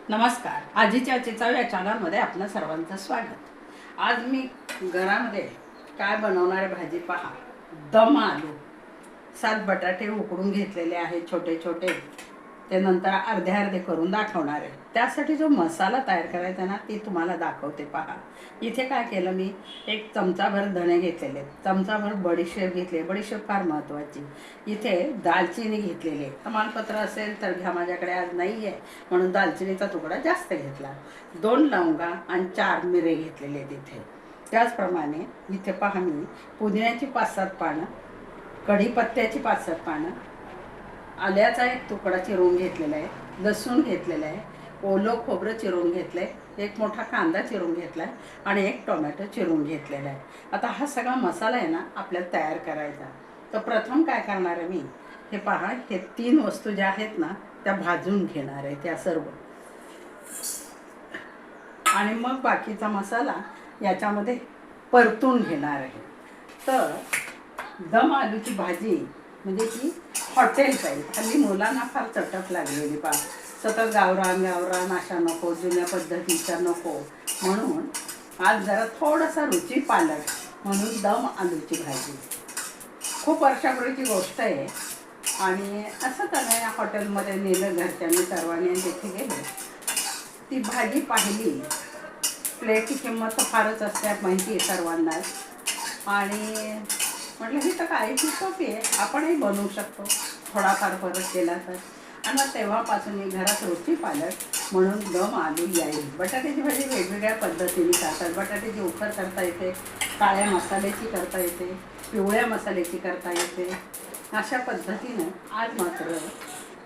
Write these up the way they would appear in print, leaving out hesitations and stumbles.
नमस्कार. आजीच्या चव या चॅनलमध्ये आपलं सर्वांचं स्वागत. आज मी घरामध्ये काय बनवणार आहे भाजी पहा. दम आलू. 7 बटाटे उकडून घेतलेले आहेत छोटे छोटे. ते नंतर अर्धे अर्धे करून दाखवणार आहे. त्यासाठी जो मसाला तयार करायचा ना ती तुम्हाला दाखवते पहा. इथे काय केलं मी, एक चमचाभर धणे घेतलेले, चमचाभर बडीशेप घेतले. बडीशेप फार महत्त्वाची. इथे दालचिनी घेतलेली. तमालपत्र असेल तर घ्या, माझ्याकडे आज नाही आहे म्हणून दालचिनीचा तुकडा जास्त घेतला. 2 लवंगा आणि 4 मिरे घेतलेले तिथे. त्याचप्रमाणे इथे पहा मी पुदिन्याची 5-7 पानं, कढीपत्त्याची 5-7 पानं, आल्याचा एक तुकडा चिरून घेतलेला आहे, लसूण घेतलेला आहे, ओलं खोबरं चिरून घेतलं आहे, एक मोठा कांदा चिरून घेतला आहे आणि एक टोमॅटो चिरून घेतलेला आहे. आता हा सगळा मसाला आहे ना आपल्याला तयार करायचा. तर प्रथम काय करणार आहे मी, हे पहा, हे 3 वस्तू ज्या आहेत ना त्या भाजून घेणार आहे त्या सर्व, आणि मग बाकीचा मसाला याच्यामध्ये परतून घेणार आहे. तर दम आलूची भाजी म्हणजे की हॉटेल टाईप. हल्ली मुलांना फार चटक लागलेली पहा, सतत गावरान गावरान अशा नको, जुन्या पद्धतीचा नको, म्हणून आज जरा थोडासा रुची पालट म्हणून दम आलूची भाजी. खूप वर्षापूर्वीची गोष्ट आहे आणि असं त्याने हॉटेलमध्ये नेलं घरच्यांनी सर्वांनी आणि तिथे गेले. ती भाजी पाहिली. प्लेटची किंमत तर फारच असते माहिती आहे सर्वांनाच, आणि म्हटलं ही तर काहीची सोपी आहे, आपणही बनवू शकतो थोडाफार फरक केला तर. आणि मग तेव्हापासून मी घरात रुची पालट म्हणून दम आलू यायली. बटाट्याची भाजी वेगवेगळ्या पद्धतीने करतात. बटाट्याची उखर करता येते, काळ्या मसाल्याची करता येते, पिवळ्या मसाल्याची करता येते. अशा पद्धतीनं आज मात्र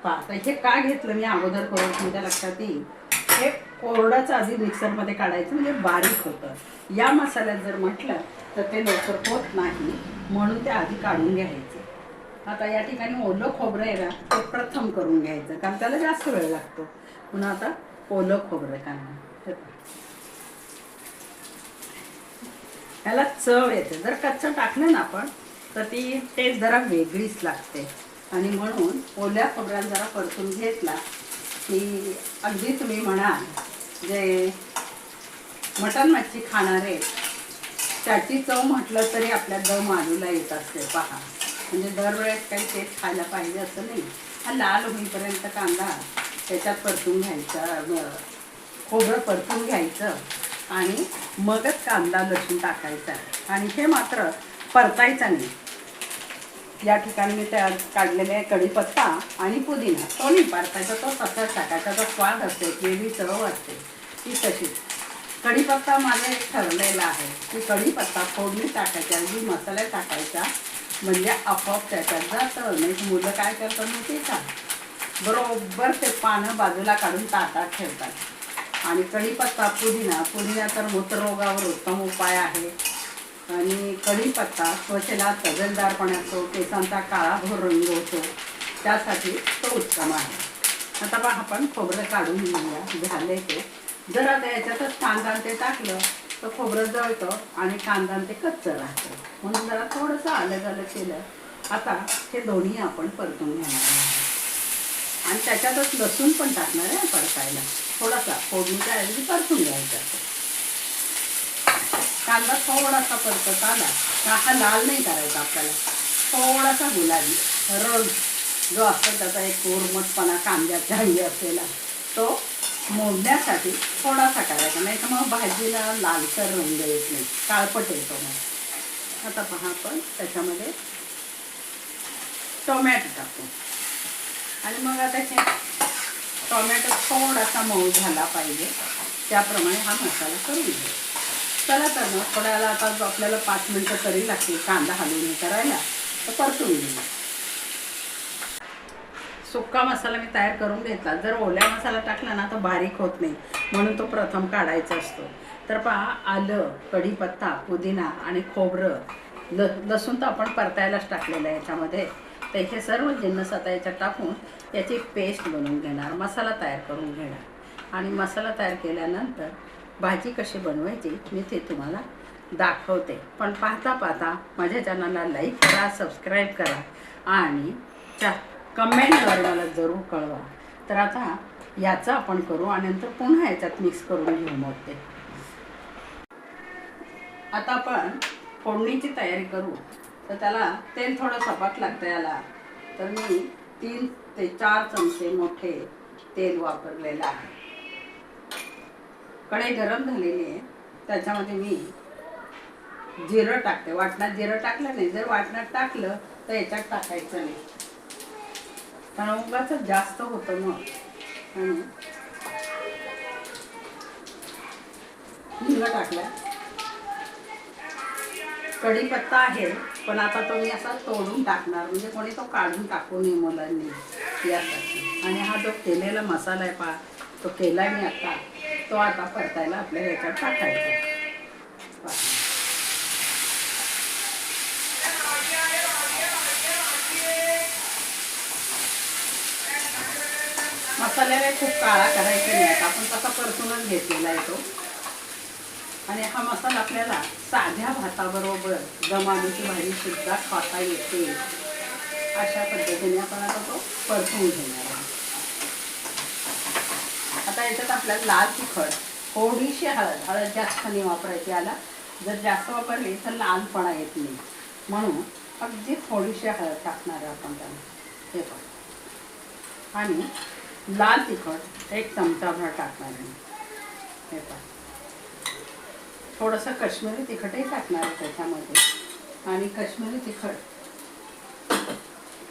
पाहता. हे का घेतलं मी अगोदर करून तुमच्या लक्षात येईल. हे कोरडाचं आधी मिक्सरमध्ये काढायचं म्हणजे बारीक होतं. या मसाल्यात जर म्हटलं तर ते लवकर होत नाही, म्हणून ते आधी काढून घ्यायचं. आता या ठिकाणी ओलं खोबरं आहे ना ते प्रथम करून घ्यायचं, कारण त्याला जास्त वेळ लागतो. म्हणून आता ओलं खोबरं काढणार. याला चव येते. जर कच्चं टाकलं ना आपण तर ती टेस्ट जरा वेगळीच लागते, आणि म्हणून ओल्या खोबऱ्याला जरा परतून घेतला की अगदी तुम्ही म्हणाल जे मटण मच्छी खाणारे त्याची चव म्हटलं तरी आपल्या दम आलूला येत असते पहा. म्हणजे दरवेळेस काही तेच खायला पाहिजे असं नाही. हा लाल होईपर्यंत कांदा त्याच्यात परतून घ्यायचा, खोबरं परतून घ्यायचं आणि मगच कांदा लसूण टाकायचा. आणि हे मात्र परतायचं नाही. या ठिकाणी मी त्या काढलेले आहे कढीपत्ता आणि पुदिना, तो नाही परतायचा, तो तसाच टाकायचा. तो स्वाद असते, वेगळी चव असते ती तशीच. कढीपत्ता माझं एक ठरलेला आहे की कढीपत्ता फोडणी टाकायचा, अगदी मसाला टाकायचा, म्हणजे आपोआप त्याच्यात जातं. नाही मुलं काय करतात माहिती का, बरोबर ते पानं बाजूला काढून ताटात ठेवतात. आणि कढीपत्ता पुदिना तर मूत्ररोगावर उत्तम उपाय आहे. आणि कढीपत्ता त्वचेला तजेलदारपणा असतो, केसांचा काळाभोर रंग होतो, त्यासाठी तो उत्तम आहे. आता पहा आपण खोबरं काढून घेऊया. झाले ते. जर आता याच्यातच कांदा ते टाकलं तर खोबरं जळतं आणि कांदा ते कच्चं राहतं, म्हणून जरा थोडंसं अलग अलग केलं. आता हे दोन्ही आपण परतून घेणार आहे आणि त्याच्यातच लसूण पण टाकणार आहे परतायला. थोडासा फोडणीच्या ऐवजी परतून घ्यायचा. कांदा थोडासा परतत आला का हा लाल नाही करायचा आपल्याला, थोडासा गुलाबी रंग जो असतो त्याचा एक कोरमटपणा कांद्याच्या हल्ली असलेला तो मोडण्यासाठी थोडासा करायचा, नाही तर मग भाजीला लालसर रंग येत नाही, काळपट येतो मग. आता पहा आपण त्याच्यामध्ये टोमॅटो टाकू आणि मग आता हे टोमॅटो थोडासा मऊ झाला पाहिजे त्याप्रमाणे हा मसाला करून घेऊ. चला तर मग थोड्याला आता आपल्याला 5 मिनटं तरी लागतील कांदा हलवून करायला, तर परतून घेऊ. सुक्का मसाला मी तयार करून घेतला. जर ओल्या मसाला टाकला ना तर बारीक होत नाही, म्हणून तो प्रथम काढायचा असतो. तर पहा, आलं, कढीपत्ता, पुदिना आणि खोबरं, लसूण तर आपण परतायलाच टाकलेलं आहे याच्यामध्ये. तर हे सर्व जिन्नस आता याच्यात टाकून याची पेस्ट बनवून घेणार, मसाला तयार करून घेणार. आणि मसाला तयार केल्यानंतर भाजी कशी बनवायची मी ते तुम्हाला दाखवते. पण पाहता पाहता माझ्या चॅनलला लाईक करा, सबस्क्राईब करा आणि कमेंटद्वारे मला जरूर कळवा. तर आता याचं आपण करू आणि नंतर पुन्हा याच्यात मिक्स करून घेऊ मग ते. आता आपण फोडणीची तयारी करू. तर त्याला तेल थोडं सपाट लागतं याला, तर मी 3 ते 4 चमचे मोठे तेल वापरलेलं आहे. कढई गरम झालेली आहे, त्याच्यामध्ये मी जिरं टाकते. वाटणात जिरं टाकलं नाही, जर वाटणात टाकलं तर याच्यात टाकायचं नाही, कारण उगाच जास्त होतं मग. आणि हिंग टाकलं. कढीपत्ता आहे, पण आता तो मी असा तोडून टाकणार, म्हणजे कोणी तो काढून टाकू नये मुलांनी यासाठी. आणि हा जो केलेला मसाला आहे पहा, तो केला मी आता, तो आता परतायला आपल्या याच्यात टाकायचा. मसाल्याला खूप काळा करायचा नाही, आपण तसा परतूनच घेतलेला आहे तो. आणि हा मसाला आपल्याला साध्या भाताबरोबर गमानीची भाजी सुद्धा खाता येते. अशा पद्धतीने आपण आता तो परतून घेणार आहे. आता याच्यात आपल्याला लाल तिखट, थोडीशी हळद, हळद जास्त नाही वापरायची याला, जर जास्त वापरली तर लालपणा येत नाही, म्हणून अगदी थोडीशी हळद टाकणार आहे आपण त्याला. हे पण, आणि लाल तिखट 1 चमचाभर टाकणार आहे. हे पण थोडंसं काश्मीरी तिखटही टाकणार आहे त्याच्यामध्ये. आणि काश्मीरी तिखट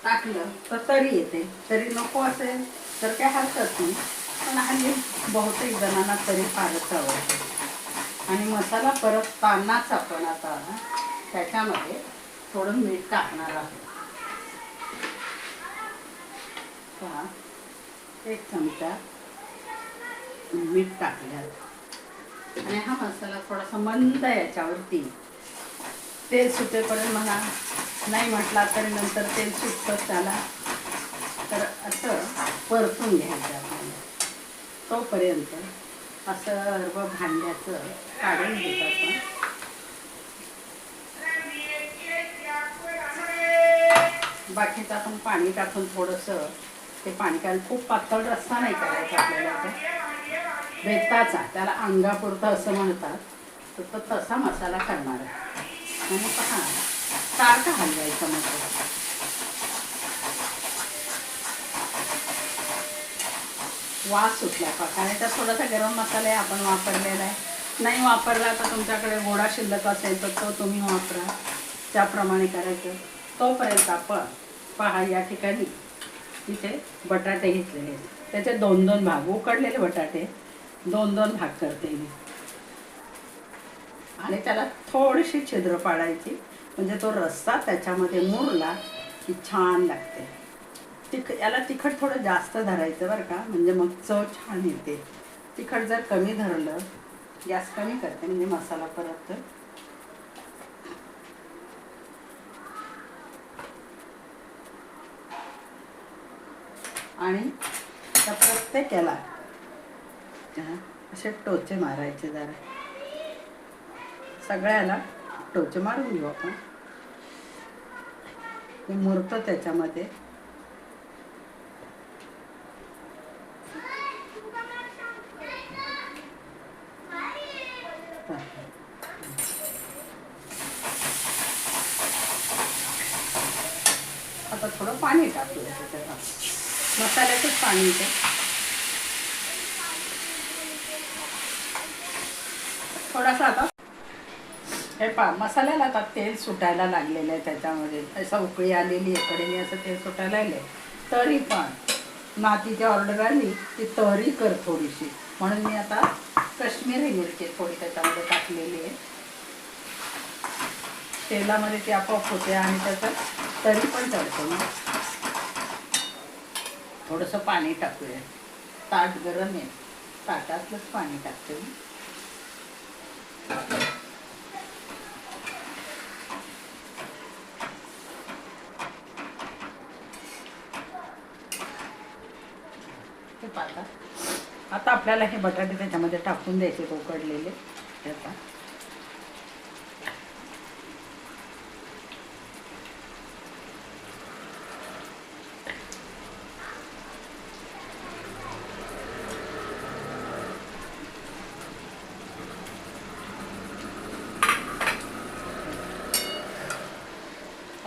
टाकलं तर तरी येते, तरी नको असेल तर काय हरकत नाही, पण हल्ली बहुतेक जणांना तरी फारच आवडते. आणि मसाला परततानाच आपण आता त्याच्यामध्ये थोडं मीठ टाकणार आहोत. 1 चमचा मीठ टाकलं. आणि हा मसाला थोडासा मंद याच्यावरती तेल सुटेपर्यंत म्हणा, नाही म्हटला तरी नंतर तेल सुटतं त्याला, तर असं परतून घ्यायचं आपल्याला. तोपर्यंत असं सर्व भांड्याचं काढून घेत आपण. बाकीचं आपण पाणी टाकून थोडंसं ते पाणी, कारण खूप पातळ रस्सा नाही करायचा आपल्याला, बेताचा त्याला अंगापुरता असं म्हणतात, तर तो तसा मसाला करणार आहे. आणि पहा सारखा हलवायचा मसाला. वास सुटला पहा, कारण त्यात थोडासा गरम मसाला आपण वापरलेला आहे. नाही वापरला तर तुमच्याकडे गोडा शिल्लक असेल तर तो तुम्ही वापरा, त्याप्रमाणे करायचं. तोपर्यंत आपण पहा या ठिकाणी इथे बटाटे घेतलेले, त्याचे 2-2 भाग, उकडलेले बटाटे 2-2 भाग करते मी. आणि त्याला थोडीशी छिद्र पाडायची, म्हणजे तो रस्सा त्याच्यामध्ये मुरला की छान लागते. याला तिखट थोडं जास्त धरायचं बरं का, म्हणजे मग चव छान येते. तिखट जर कमी धरलं, गॅस कमी करते म्हणजे मसाला परत. आणि त्या प्रत्येक याला असे टोचे मारायचे, जरा सगळ्याला टोचे मारून घेऊ आपण. हे मुरतं त्याच्यामध्ये. आता थोडं पाणी टाकूया त्याच्यात, मसाल्याचंच पाणी ते थोडासा. आता हे पहा मसाल्याला आता तेल सुटायला लागलेलं आहे त्याच्यामध्ये, असं उकळी आलेली आहे, कडेने असं तेल सुटायला लागले. तरी पण नातीची ऑर्डर आली की तरी कर थोडीशी, म्हणून मी आता काश्मीरी मिरची थोडी त्याच्यामध्ये टाकलेली आहे. तेलामध्ये ती आपोआप होते आणि त्याचं तरी पण चढतो ना. थोडंसं पाणी टाकूया, ताट गरम आहे, ताटातलंच पाणी टाकते मी. आता आपल्याला हे बटाटे त्याच्यामध्ये टाकून द्यायचे, उकडलेले. आता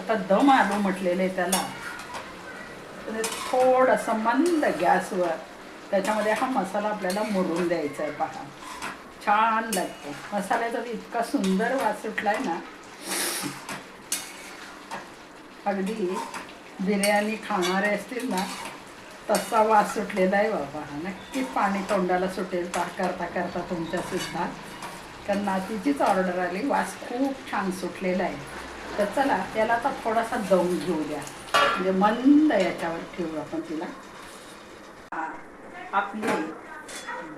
आता दम आलू म्हटलेलं आहे त्याला. तर थोडंसं मंद गॅसवर त्याच्यामध्ये हा मसाला आपल्याला मुरून द्यायचा आहे. पहा छान लागतो मसाल्याचा, इतका सुंदर वास सुटलाय ना, अगदी बिर्याणी खाणारे असतील ना तसा वास सुटलेला आहे बाबा. नक्कीच पाणी तोंडाला सुटेल करता करता तुमच्यासुद्धा, कारण नातीचीच ऑर्डर आली. वास खूप छान सुटलेला आहे. तर चला त्याला आता थोडासा दम घेऊ द्या, म्हणजे मंद याच्यावर ठेवू आपण तिला. आपली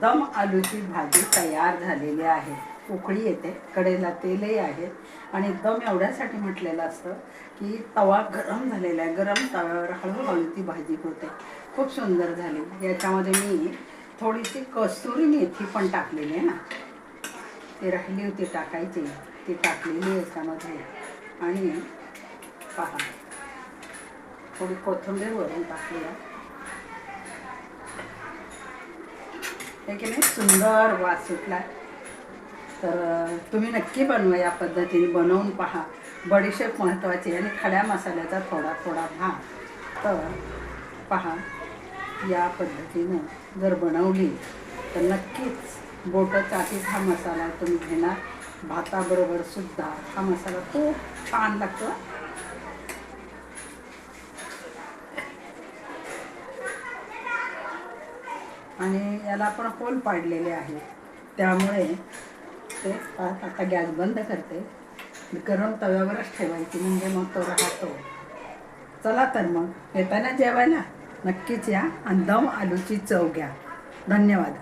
दम आलूची भाजी तयार झालेली आहे. उकळी येते, कडेला तेलही आहे. आणि दम एवढ्यासाठी म्हटलेलं असतं की तवा गरम झालेला आहे. गरम तव्यावर हळूहळू ती भाजी होते. खूप सुंदर झाली. याच्यामध्ये मी थोडीशी कसुरी मेथी पण टाकलेली आहे ना, ती राहिली होती टाकायची, ती टाकलेली याच्यामध्ये. आणि पहा थोडी कोथिंबीर वरून टाकली आहे. हे की नाही सुंदर वास सुटला. तर तुम्ही नक्की बनवा, या पद्धतीने बनवून पहा. बडीशेप महत्त्वाची आणि खड्या मसाल्याचा थोडा थोडा भाग. तर पहा या पद्धतीनं जर बनवली तर नक्कीच बोटं चाटीत हा मसाला तुम्ही घेणार. भाताबरोबर सुद्धा हा मसाला खूप छान लागतो. आणि याला आपण होल पाडलेले आहे, त्यामुळे ते आता गॅस बंद करते. गरम तव्यावरच ठेवायची, म्हणजे मग तो राहतो. चला तर मग येताना जेवायला नक्कीच या आणि दम आलूची चव घ्या. धन्यवाद.